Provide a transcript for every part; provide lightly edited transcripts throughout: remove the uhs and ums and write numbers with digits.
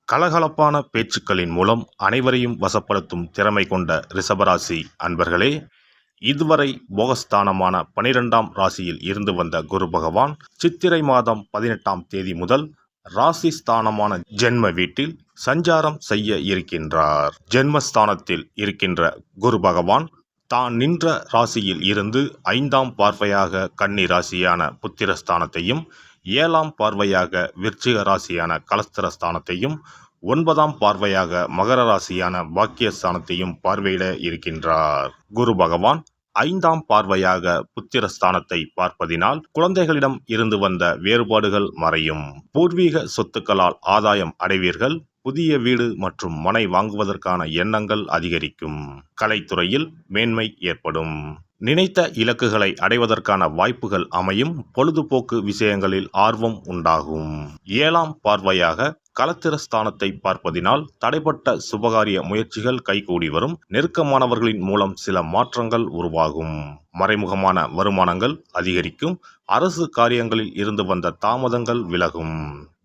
கலகலப்பான பேச்சுக்களின் மூலம் அனைவரையும் வசப்படுத்தும் திறமை கொண்ட ரிஷபராசி அன்பர்களே, இதுவரை போகஸ்தானமான 12ஆம் ராசியில் இருந்து வந்த குரு பகவான் சித்திரை மாதம் 18ஆம் தேதி முதல் ராசி ஸ்தானமான ஜென்ம வீட்டில் சஞ்சாரம் செய்ய இருக்கின்றார். ஜென்மஸ்தானத்தில் இருக்கின்ற குரு பகவான் தான் நின்ற ராசியில் இருந்து 5ஆம் பார்வையாக கன்னி ராசியான புத்திரஸ்தானத்தையும், 7ஆம் பார்வையாக விருச்சிக ராசியான கலஸ்திரஸ்தானத்தையும், 9ஆம் பார்வையாக மகர ராசியான பாக்கியஸ்தானத்தையும் பார்வையிட இருக்கின்றார். குரு பகவான் 5ஆம் பார்வையாக புத்திரஸ்தானத்தை பார்ப்பதினால் குழந்தைகளிடம் இருந்து வந்த வேறுபாடுகள் மறையும். பூர்வீக சொத்துக்களால் ஆதாயம் அடைவீர்கள். புதிய வீடு மற்றும் மனை வாங்குவதற்கான எண்ணங்கள் அதிகரிக்கும். கலைத்துறையில் மேன்மை ஏற்படும். நினைத்த இலக்குகளை அடைவதற்கான வாய்ப்புகள் அமையும். பொழுதுபோக்கு விஷயங்களில் ஆர்வம் உண்டாகும். 7ஆம் பார்வையாக கலத்திரஸ்தானத்தை பார்ப்பதினால் தடைப்பட்ட சுபகாரிய முயற்சிகள் கைகூடி வரும். நெருக்கமானவர்களின் மூலம் சில மாற்றங்கள் உருவாகும். மறைமுகமான வருமானங்கள் அதிகரிக்கும். அரசு காரியங்களில் இருந்து வந்த தாமதங்கள் விலகும்.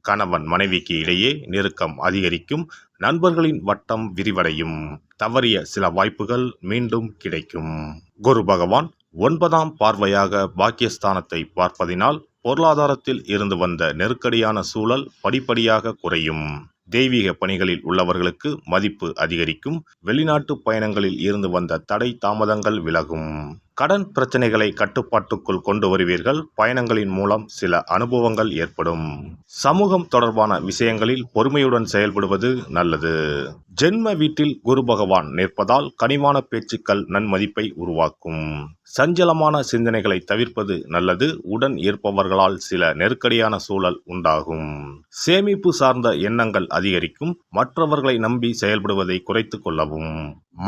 கணவன் மனைவிக்கு இடையே நெருக்கம் அதிகரிக்கும். நண்பர்களின் வட்டம் விரிவடையும். தவறிய சில வாய்ப்புகள் மீண்டும் கிடைக்கும். குரு பகவான் 9ஆம் பார்வையாக பாக்கியஸ்தானத்தை பார்ப்பதினால் பொருளாதாரத்தில் இருந்து வந்த நெருக்கடியான சூழல் படிப்படியாக குறையும். தெய்வீக பணிகளில் உள்ளவர்களுக்கு மதிப்பு அதிகரிக்கும். வெளிநாட்டு பயணங்களில் இருந்து வந்த தடை தாமதங்கள் விலகும். கடன் பிரச்சனைகளை கட்டுப்பாட்டுக்குள் கொண்டு வருவீர்கள். பயணங்களின் மூலம் சில அனுபவங்கள் ஏற்படும். சமூகம் தொடர்பான விஷயங்களில் பொறுமையுடன் செயல்படுவது நல்லது. ஜென்ம வீட்டில் குரு பகவான் நிற்பதால் கனிவான பேச்சுக்கள் நன்மதிப்பை உருவாக்கும். சஞ்சலமான சிந்தனைகளை தவிர்ப்பது நல்லது. உடன் இருப்பவர்களால் சில நெருக்கடியான சூழல் உண்டாகும். சேமிப்பு சார்ந்த எண்ணங்கள் அதிகரிக்கும். மற்றவர்களை நம்பி செயல்படுவதை குறைத்துக் கொள்ளவும்.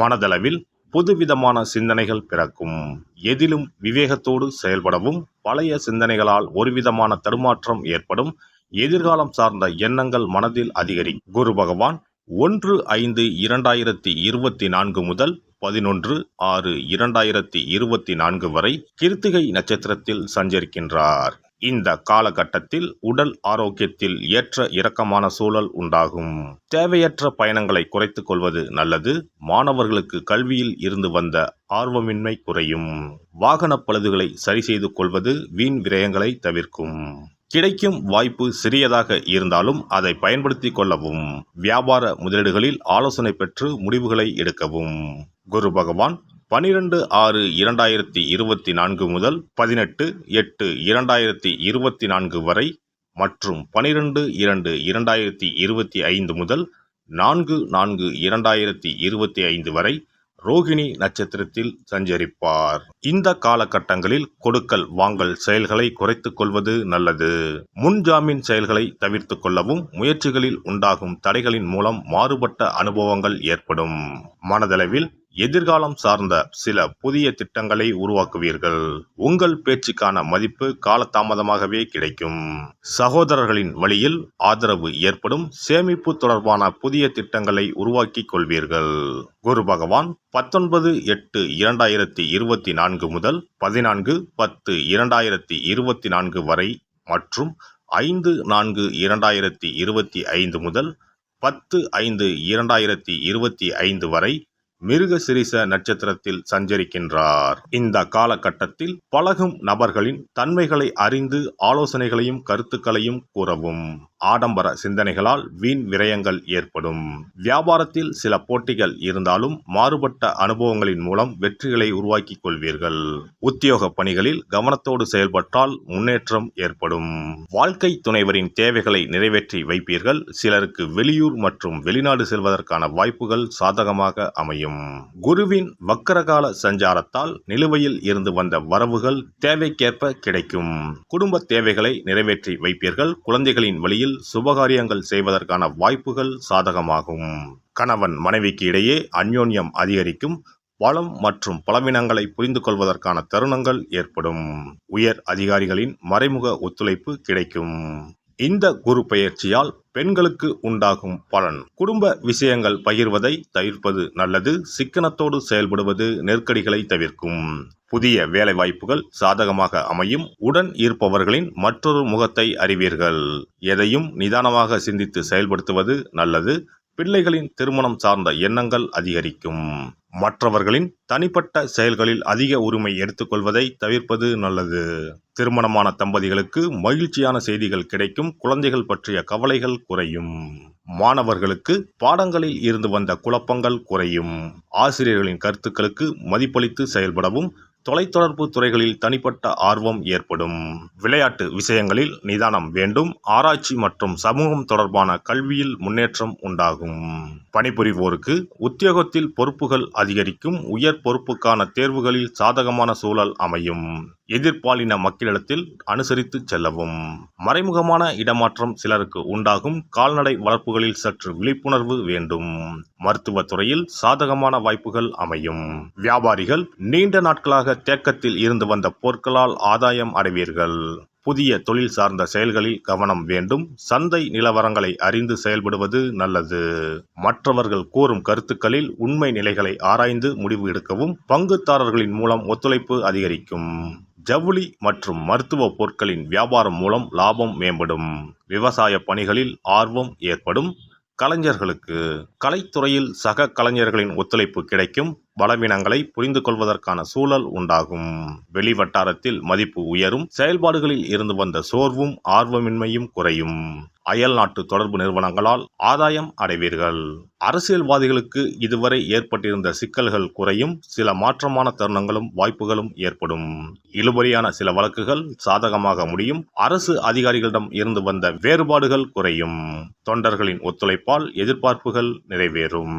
மனதளவில் புதுவிதமான சிந்தனைகள் பிறக்கும். எதிலும் விவேகத்தோடு செயல்படவும். பழைய சிந்தனைகளால் ஒருவிதமான தடுமாற்றம் ஏற்படும். எதிர்காலம் சார்ந்த எண்ணங்கள் மனதில் அதிகரிக்கும். குரு பகவான் 1/5/2024 முதல் 11/6/2024 வரை கிருத்திகை நட்சத்திரத்தில் சஞ்சரிக்கின்றார். இந்த காலகட்டத்தில் உடல் ஆரோக்கியத்தில் ஏற்ற இறக்கமான சூழல் உண்டாகும். தேவையற்ற பயணங்களை குறைத்துக் கொள்வது நல்லது. மாணவர்களுக்கு கல்வியில் இருந்து வந்த ஆர்வமின்மை குறையும். வாகன பழுதுகளை சரி செய்து கொள்வது வீண் விரயங்களை தவிர்க்கும். கிடைக்கும் வாய்ப்பு சிறியதாக இருந்தாலும் அதை பயன்படுத்தி கொள்ளவும். வியாபார முதலீடுகளில் ஆலோசனை பெற்று முடிவுகளை எடுக்கவும். குரு பகவான் 12/6/2024 முதல் 18/8/2024 வரை மற்றும் 12/2/2025 முதல் 4/4/2025 வரை ரோகிணி நட்சத்திரத்தில் சஞ்சரிப்பார். இந்த காலகட்டங்களில் கொடுக்கல் வாங்கல் செயல்களை குறைத்துக் கொள்வது நல்லது. முன்ஜாமீன் செயல்களை தவிர்த்து கொள்ளவும். முயற்சிகளில் உண்டாகும் தடைகளின் மூலம் மாறுபட்ட அனுபவங்கள் ஏற்படும். மனதளவில் எதிர்காலம் சார்ந்த சில புதிய திட்டங்களை உருவாக்குவீர்கள். உங்கள் பேச்சுக்கான மதிப்பு காலதாமதமாகவே கிடைக்கும். சகோதரர்களின் வழியில் ஆதரவு ஏற்படும். சேமிப்பு தொடர்பான புதிய திட்டங்களை உருவாக்கிக் கொள்வீர்கள். குரு பகவான் 19/8/2024 முதல் 14/10/2024 வரை மற்றும் 5/4/2025 முதல் 10/5/2025 வரை மிருகசிரிச நட்சத்திரத்தில் சஞ்சரிக்கின்றார். இந்த காலகட்டத்தில் பழகும் நபர்களின் தன்மைகளை அறிந்து ஆலோசனைகளையும் கருத்துக்களையும் கூறவும். ஆடம்பர சிந்தனைகளால் வீண் விரயங்கள் ஏற்படும். வியாபாரத்தில் சில போட்டிகள் இருந்தாலும் மாறுபட்ட அனுபவங்களின் மூலம் வெற்றிகளை உருவாக்கிக் கொள்வீர்கள். உத்தியோக பணிகளில் கவனத்தோடு செயல்பட்டால் முன்னேற்றம் ஏற்படும். வாழ்க்கை துணைவரின் தேவைகளை நிறைவேற்றி வைப்பீர்கள். சிலருக்கு வெளியூர் மற்றும் வெளிநாடு செல்வதற்கான வாய்ப்புகள் சாதகமாக அமையும். குருவின் வக்கரகால சஞ்சாரத்தால் நிலுவையில் இருந்து வந்த வரவுகள் தேவைக்கேற்ப கிடைக்கும். குடும்ப தேவைகளை நிறைவேற்றி வைப்பீர்கள். குழந்தைகளின் வழியில் சுபகாரியங்கள் செய்வதற்கான வாய்ப்புகள் சாதகமாகும். கணவன் மனைவிக்கு இடையே அந்யோன்யம் அதிகரிக்கும். பலம் மற்றும் பலவீனங்களை புரிந்து கொள்வதற்கான தருணங்கள் ஏற்படும். உயர் அதிகாரிகளின் மறைமுக ஒத்துழைப்பு கிடைக்கும். இந்த குரு பெயர்ச்சியால் பெண்களுக்கு உண்டாகும் பலன்: குடும்ப விஷயங்கள் பகிர்வதை தவிர்ப்பது நல்லது. சிக்கனத்தோடு செயல்படுவது நெருக்கடிகளை தவிர்க்கும். புதிய வேலை வாய்ப்புகள் சாதகமாக அமையும். உடன் இருப்பவர்களின் மற்றொரு முகத்தை அறிவீர்கள். எதையும் நிதானமாக சிந்தித்து செயல்படுத்துவது நல்லது. பிள்ளைகளின் திருமணம் சார்ந்த எண்ணங்கள் அதிகரிக்கும். மற்றவர்களின் தனிப்பட்ட செயல்களில் அதிக உரிமை எடுத்துக்கொள்வதை தவிர்ப்பது நல்லது. திருமணமான தம்பதிகளுக்கு மகிழ்ச்சியான செய்திகள் கிடைக்கும். குழந்தைகள் பற்றிய கவலைகள் குறையும். மாணவர்களுக்கு பாடங்களில் இருந்து வந்த குழப்பங்கள் குறையும். ஆசிரியர்களின் கருத்துக்களுக்கு மதிப்பளித்து செயல்படவும், தொலைத்தொடர்பு துறைகளில் தனிப்பட்ட ஆர்வம் ஏற்படும். விளையாட்டு விஷயங்களில் நிதானம் வேண்டும். ஆராய்ச்சி மற்றும் சமூகம் தொடர்பான கல்வியில் முன்னேற்றம் உண்டாகும். பணிபுரிவோருக்கு உத்தியோகத்தில் பொறுப்புகள் அதிகரிக்கும். உயர் பொறுப்புக்கான தேர்வுகளில் சாதகமான சூழல் அமையும். எதிர்பாலின மக்களிடத்தில் அனுசரித்து செல்லவும். மறைமுகமான இடமாற்றம் சிலருக்கு உண்டாகும். கால்நடை வளர்ப்புகளில் சற்று விழிப்புணர்வு வேண்டும். மருத்துவ துறையில் சாதகமான வாய்ப்புகள் அமையும். வியாபாரிகள் நீண்ட நாட்களாக தேக்கத்தில் இருந்து வந்த பொருட்களால் ஆதாயம் அடைவீர்கள். புதிய தொழில் சார்ந்த செயல்களில் கவனம் வேண்டும். சந்தை நிலவரங்களை அறிந்து செயல்படுவது நல்லது. மற்றவர்கள் கூறும் கருத்துக்களில் உண்மை நிலைகளை ஆராய்ந்து முடிவு எடுக்கவும். பங்குதாரர்களின் மூலம் ஒத்துழைப்பு அதிகரிக்கும். ஜவுளி மற்றும் மருத்துவ பொருட்களின் வியாபாரம் மூலம் லாபம் மேம்படும். விவசாய பணிகளில் ஆர்வம் ஏற்படும். கலைஞர்களுக்கு கலைத்துறையில் சக கலைஞர்களின் ஒத்துழைப்பு கிடைக்கும். பலவீனங்களை புரிந்து கொள்வதற்கான சூழல் உண்டாகும். வெளிவட்டாரத்தில் மதிப்பு உயரும். செயல்பாடுகளில் இருந்து வந்த சோர்வும் ஆர்வமின்மையும் குறையும். அயல் நாட்டு தொடர்பு நிறுவனங்களால் ஆதாயம் அடைவீர்கள். அரசியல்வாதிகளுக்கு இதுவரை ஏற்பட்டிருந்த சிக்கல்கள் குறையும். சில மாற்றமான தருணங்களும் வாய்ப்புகளும் ஏற்படும். இழுபறியான சில வழக்குகள் சாதகமாக முடியும். அரசு அதிகாரிகளிடம் இருந்து வந்த வேறுபாடுகள் குறையும். தொண்டர்களின் ஒத்துழைப்பால் எதிர்பார்ப்புகள் நிறைவேறும்.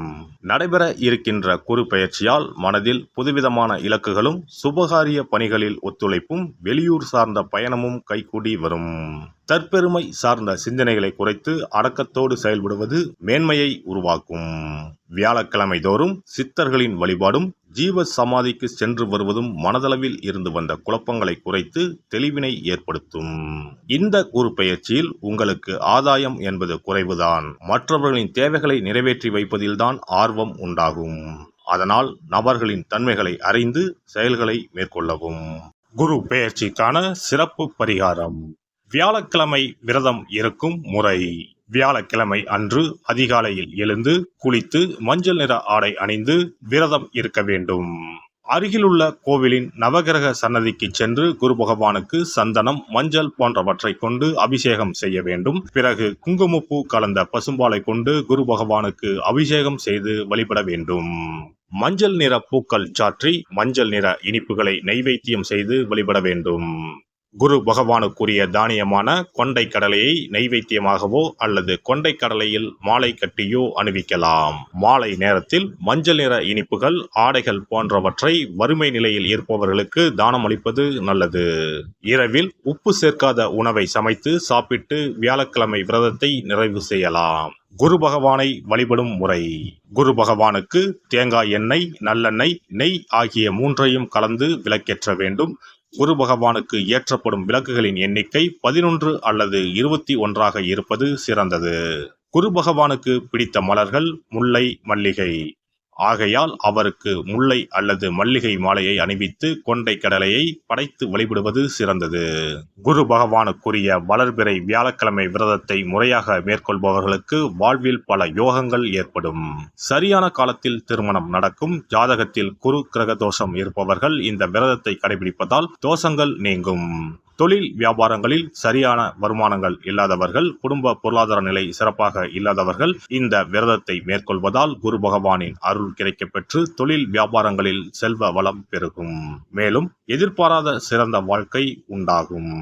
நடைபெற இருக்கின்ற குரு பெயர்ச்சியால் மனதில் புதுவிதமான இலக்குகளும் சுபகாரிய பணிகளில் ஒத்துழைப்பும் வெளியூர் சார்ந்த பயணமும் கைகூடி வரும். தற்பெருமை சார்ந்த சிந்தனைகளை குறைத்து அடக்கத்தோடு செயல்படுவது மேன்மையை உருவாக்கும். வியாழக்கிழமை தோறும் சித்தர்களின் வழிபாடும் ஜீவ சமாதிக்கு சென்று வருவதும் மனதளவில் இருந்து வந்த குழப்பங்களை குறைத்து தெளிவினை ஏற்படுத்தும். இந்த குரு பெயர்ச்சியில் உங்களுக்கு ஆதாயம் என்பது குறைவுதான். மற்றவர்களின் தேவைகளை நிறைவேற்றி வைப்பதில்தான் ஆர்வம் உண்டாகும். அதனால் நபர்களின் தன்மைகளை அறிந்து செயல்களை மேற்கொள்ளவும். குரு பெயர்ச்சிக்கான சிறப்பு பரிகாரம்: வியாழக்கிழமை விரதம் இருக்கும் முறை: வியாழக்கிழமை அன்று அதிகாலையில் எழுந்து குளித்து மஞ்சள் நிற ஆடை அணிந்து விரதம் இருக்க வேண்டும். அருகிலுள்ள கோவிலின் நவகிரக சன்னதிக்கு சென்று குரு பகவானுக்கு சந்தனம், மஞ்சள் போன்றவற்றை கொண்டு அபிஷேகம் செய்ய வேண்டும். பிறகு குங்குமப்பூ கலந்த பசும்பாலை கொண்டு குரு பகவானுக்கு அபிஷேகம் செய்து வழிபட வேண்டும். மஞ்சள் நிற பூக்கள் சாற்றி மஞ்சள் நிற இனிப்புகளை நைவேத்தியம் செய்து வழிபட வேண்டும். குரு பகவானுக்குரிய தானியமான கொண்டை கடலையை நைவேத்தியமாகவோ அல்லது கொண்டை கடலையில் மாலை கட்டியோ அணிவிக்கலாம். மாலை நேரத்தில் மஞ்சள் நிற இனிப்புகள், ஆடைகள் போன்றவற்றை வறுமை நிலையில் இருப்பவர்களுக்கு தானம் அளிப்பது நல்லது. இரவில் உப்பு சேர்க்காத உணவை சமைத்து சாப்பிட்டு வியாழக்கிழமை விரதத்தை நிறைவு செய்யலாம். குரு பகவானை வழிபடும் முறை: குரு பகவானுக்கு தேங்காய் எண்ணெய், நல்லெண்ணெய், நெய் ஆகிய மூன்றையும் கலந்து விளக்கேற்ற வேண்டும். குரு பகவானுக்கு ஏற்றப்படும் விளக்குகளின் எண்ணிக்கை 11 அல்லது 21 இருப்பது சிறந்தது. குரு பகவானுக்கு பிடித்த மலர்கள் முல்லை, மல்லிகை. ஆகையால் அவருக்கு முல்லை அல்லது மல்லிகை மாலையை அணிவித்து கொண்டை கடலையை படைத்து வழிபடுவது சிறந்தது. குரு பகவானுக்குரிய வளர்பிறை வியாழக்கிழமை விரதத்தை முறையாக மேற்கொள்பவர்களுக்கு வாழ்வில் பல யோகங்கள் ஏற்படும். சரியான காலத்தில் திருமணம் நடக்கும். ஜாதகத்தில் குரு கிரக தோஷம் இருப்பவர்கள் இந்த விரதத்தை கடைபிடிப்பதால் தோஷங்கள் நீங்கும். தொழில் வியாபாரங்களில் சரியான வருமானங்கள் இல்லாதவர்கள், குடும்ப பொருளாதார நிலை சிறப்பாக இல்லாதவர்கள் இந்த விரதத்தை மேற்கொள்வதால் குரு பகவானின் அருள் கிடைக்கப்பெற்று தொழில் வியாபாரங்களில் செல்வ வளம் பெருகும். மேலும் எதிர்பாராத சிறந்த வாழ்க்கை உண்டாகும்.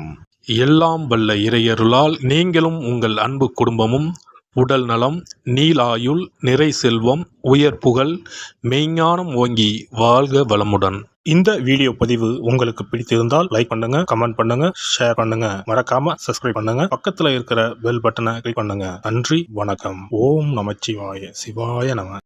எல்லாம் வல்ல இறையருளால் நீங்களும் உங்கள் அன்பு குடும்பமும் உடல் நலம், நீலாயுள், நிறை செல்வம், உயர் புகழ், மெய்ஞானம் ஓங்கி வாழ்க வளமுடன். இந்த வீடியோ பதிவு உங்களுக்கு பிடித்திருந்தால் லைக் பண்ணுங்க, கமெண்ட் பண்ணுங்க, ஷேர் பண்ணுங்க. மறக்காம சப்ஸ்கிரைப் பண்ணுங்க. பக்கத்துல இருக்கிற பெல் பட்டனை கிளிக் பண்ணுங்க. நன்றி, வணக்கம். ஓம் நமச்சிவாய. சிவாய நம.